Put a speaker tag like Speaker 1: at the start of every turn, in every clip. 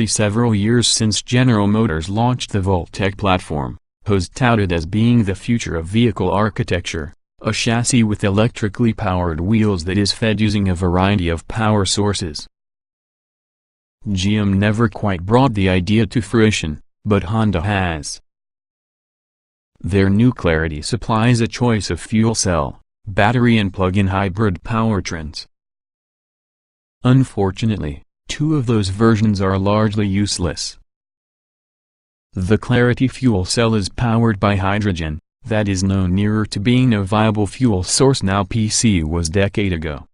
Speaker 1: several years since General Motors launched the Voltec platform, was touted as being the future of vehicle architecture, a chassis with electrically powered wheels that is fed using a variety of power sources. GM never quite brought the idea to fruition, but Honda has. Their new Clarity supplies a choice of fuel cell, battery and plug-in hybrid powertrains. Unfortunately, two of those versions are largely useless. The Clarity fuel cell is powered by hydrogen, that is no nearer to being a viable fuel source now PC was decade ago.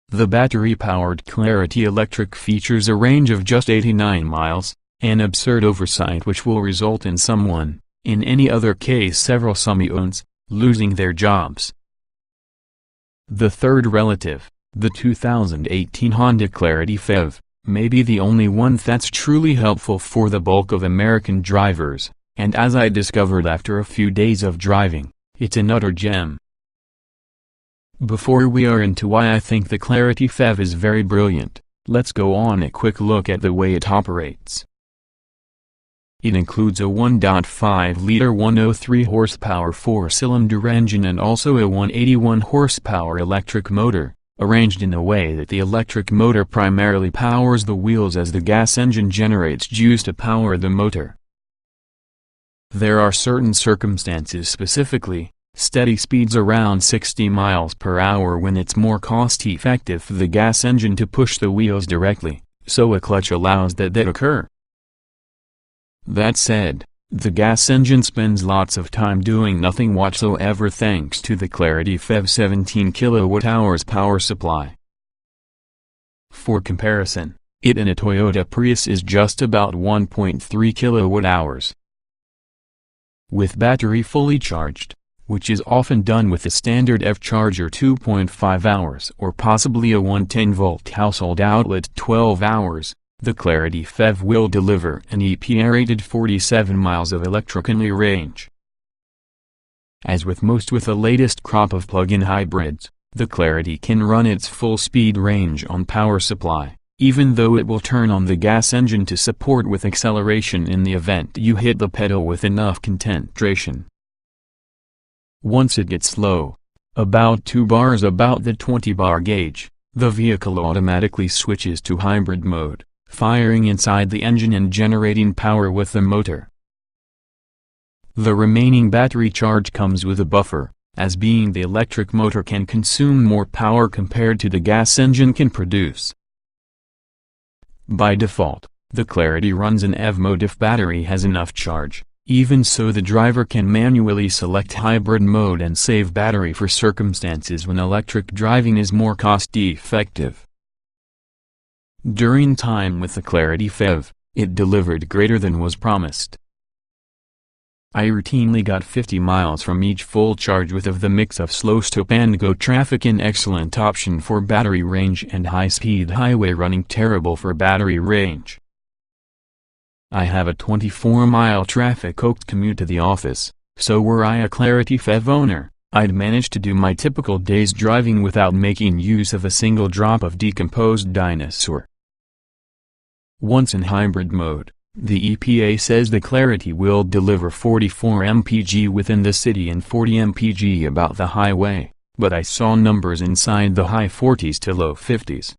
Speaker 1: The battery-powered Clarity Electric features a range of just 89 miles, an absurd oversight which will result in someone, in any other case several semi-owns, losing their jobs. The third relative, the 2018 Honda Clarity FEV, may be the only one that's truly helpful for the bulk of American drivers, and as I discovered after a few days of driving, it's an utter gem. Before we are into why I think the Clarity FEV is very brilliant, let's go on a quick look at the way it operates. It includes a 1.5-liter 103 horsepower 4-cylinder engine and also a 181 horsepower electric motor, arranged in a way that the electric motor primarily powers the wheels as the gas engine generates juice to power the motor. There are certain circumstances, specifically, steady speeds around 60 miles per hour, when it's more cost-effective for the gas engine to push the wheels directly, so a clutch allows that occur. That said, the gas engine spends lots of time doing nothing whatsoever thanks to the Clarity FEV 17 kWh power supply. For comparison, it in a Toyota Prius is just about 1.3 kWh. With battery fully charged, which is often done with a standard F-charger 2.5 hours or possibly a 110-volt household outlet 12 hours, the Clarity FEV will deliver an EPA-rated 47 miles of electrical range. As with the latest crop of plug-in hybrids, the Clarity can run its full speed range on power supply, even though it will turn on the gas engine to support with acceleration in the event you hit the pedal with enough concentration. Once it gets low, about 2 bars about the 20-bar gauge, the vehicle automatically switches to hybrid mode, firing inside the engine and generating power with the motor. The remaining battery charge comes with a buffer, as being the electric motor can consume more power compared to the gas engine can produce. By default, the Clarity runs in EV mode if battery has enough charge. Even so, the driver can manually select hybrid mode and save battery for circumstances when electric driving is more cost-effective. During time with the Clarity FEV, it delivered greater than was promised. I routinely got 50 miles from each full charge with the mix of slow stop-and-go traffic an excellent option for battery range and high-speed highway running terrible for battery range. I have a 24-mile traffic-soaked commute to the office, so were I a Clarity FEV owner, I'd manage to do my typical day's driving without making use of a single drop of decomposed dinosaur. Once in hybrid mode, the EPA says the Clarity will deliver 44 mpg within the city and 40 mpg about the highway, but I saw numbers inside the high 40s to low 50s.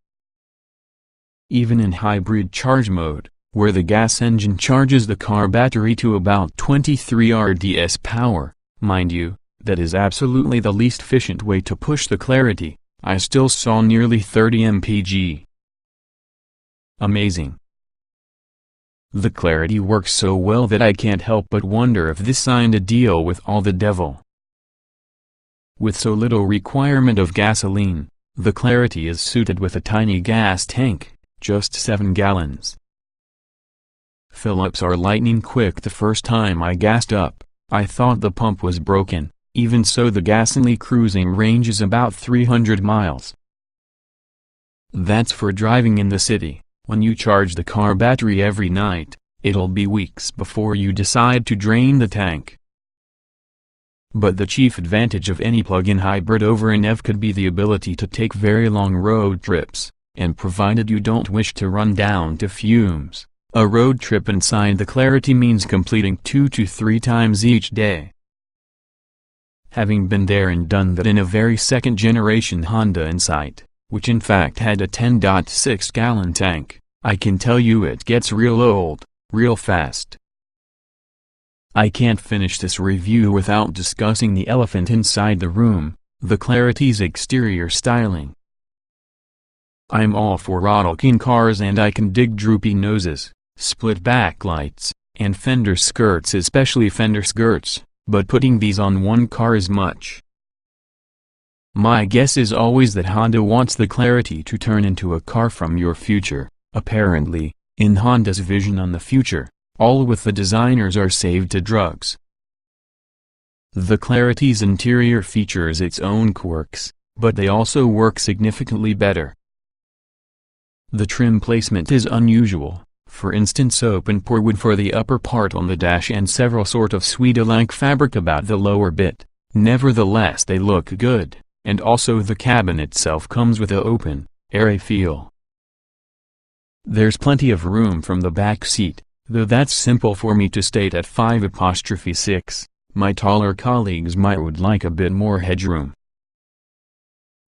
Speaker 1: Even in hybrid charge mode, where the gas engine charges the car battery to about 23 RDS power, mind you, that is absolutely the least efficient way to push the Clarity, I still saw nearly 30 mpg. Amazing. The Clarity works so well that I can't help but wonder if this signed a deal with all the devil. With so little requirement of gasoline, the Clarity is suited with a tiny gas tank, just 7 gallons. Fill-ups are lightning quick. The first time I gassed up, I thought the pump was broken, even so the gasoline cruising range is about 300 miles. That's for driving in the city. When you charge the car battery every night, it'll be weeks before you decide to drain the tank. But the chief advantage of any plug-in hybrid over an EV could be the ability to take very long road trips, and provided you don't wish to run down to fumes, a road trip inside the Clarity means completing 2 to 3 times each day. Having been there and done that in a very second-generation Honda Insight, which in fact had a 10.6-gallon tank, I can tell you it gets real old, real fast. I can't finish this review without discussing the elephant inside the room, the Clarity's exterior styling. I'm all for auto-keen cars and I can dig droopy noses, split backlights, and fender skirts, especially fender skirts, but putting these on one car is much. My guess is always that Honda wants the Clarity to turn into a car from your future. Apparently, in Honda's vision on the future, all with the designers are saved to drugs. The Clarity's interior features its own quirks, but they also work significantly better. The trim placement is unusual, for instance open pore wood for the upper part on the dash and several sort of suede-like fabric about the lower bit. Nevertheless they look good, and also the cabin itself comes with a open, airy feel. There's plenty of room from the back seat, though that's simple for me to state at 5'6". My taller colleagues would like a bit more headroom.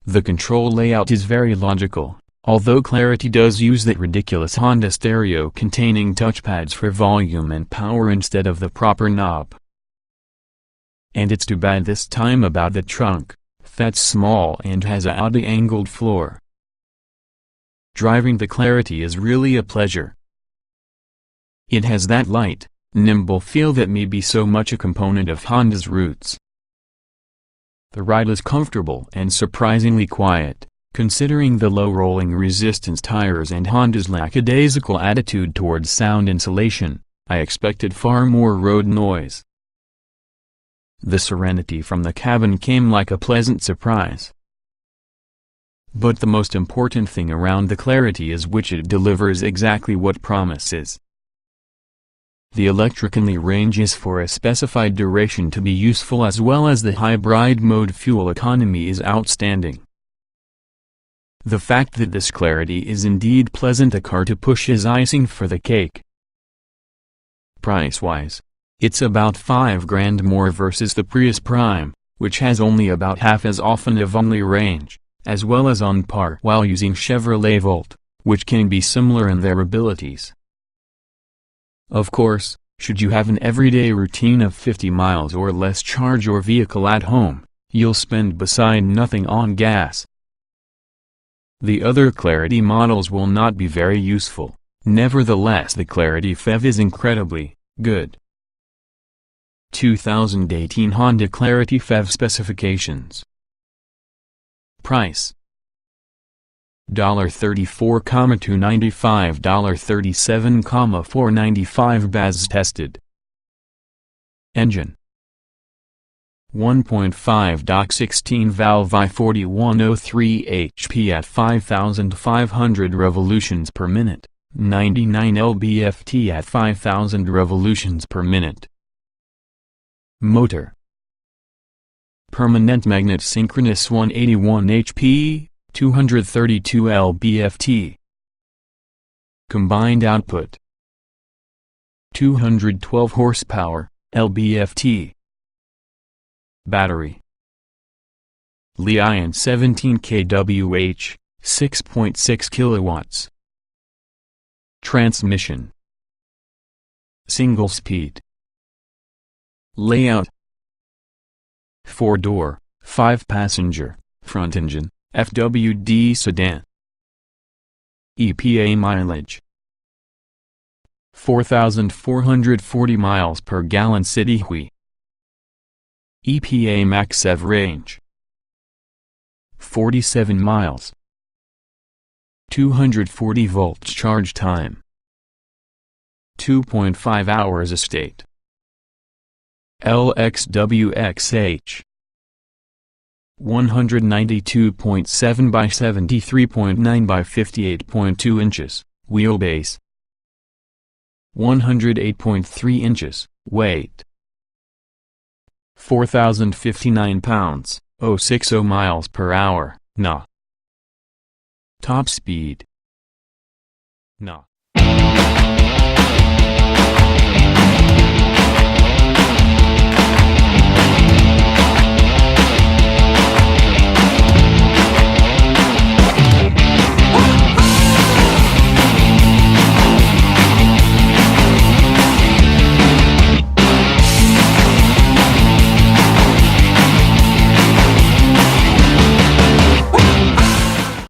Speaker 1: The control layout is very logical, although Clarity does use that ridiculous Honda stereo containing touchpads for volume and power instead of the proper knob. And it's too bad this time about the trunk, that's small and has a oddly angled floor. Driving the Clarity is really a pleasure. It has that light, nimble feel that may be so much a component of Honda's roots. The ride is comfortable and surprisingly quiet, considering the low rolling resistance tires and Honda's lackadaisical attitude towards sound insulation. I expected far more road noise. The serenity from the cabin came like a pleasant surprise. But the most important thing around the Clarity is which it delivers exactly what promises. The electric-only range is for a specified duration to be useful, as well as the hybrid mode fuel economy is outstanding. The fact that this Clarity is indeed pleasant a car to push is icing for the cake. Price-wise, it's about $5,000 more versus the Prius Prime, which has only about half as often of only range, as well as on par while using Chevrolet Volt, which can be similar in their abilities. Of course, should you have an everyday routine of 50 miles or less, charge your vehicle at home, you'll spend beside nothing on gas. The other Clarity models will not be very useful, nevertheless the Clarity FEV is incredibly good. 2018 Honda Clarity FEV specifications. Price $34,295, $37,495 BAS tested. Engine 1.5 16 valve I-4103 HP at 5,500 revolutions per minute, 99 lb-ft at 5,000 revolutions per minute. Motor permanent magnet synchronous 181 HP, 232 lb-ft. Combined output 212 horsepower, lb-ft. Battery Li-ion 17 kWh, 6.6 kilowatts. Transmission single speed. Layout 4-door, 5-passenger, front engine, FWD sedan. EPA mileage 4,440 miles per gallon city hui. EPA max EV range 47 miles. 240 volts charge time 2.5 hours estate. LXWXH 192.7 by 73.9 by 58.2 inches, wheelbase 108.3 inches, weight 4,059 pounds, 060 miles per hour, Na. Top speed.
Speaker 2: Na.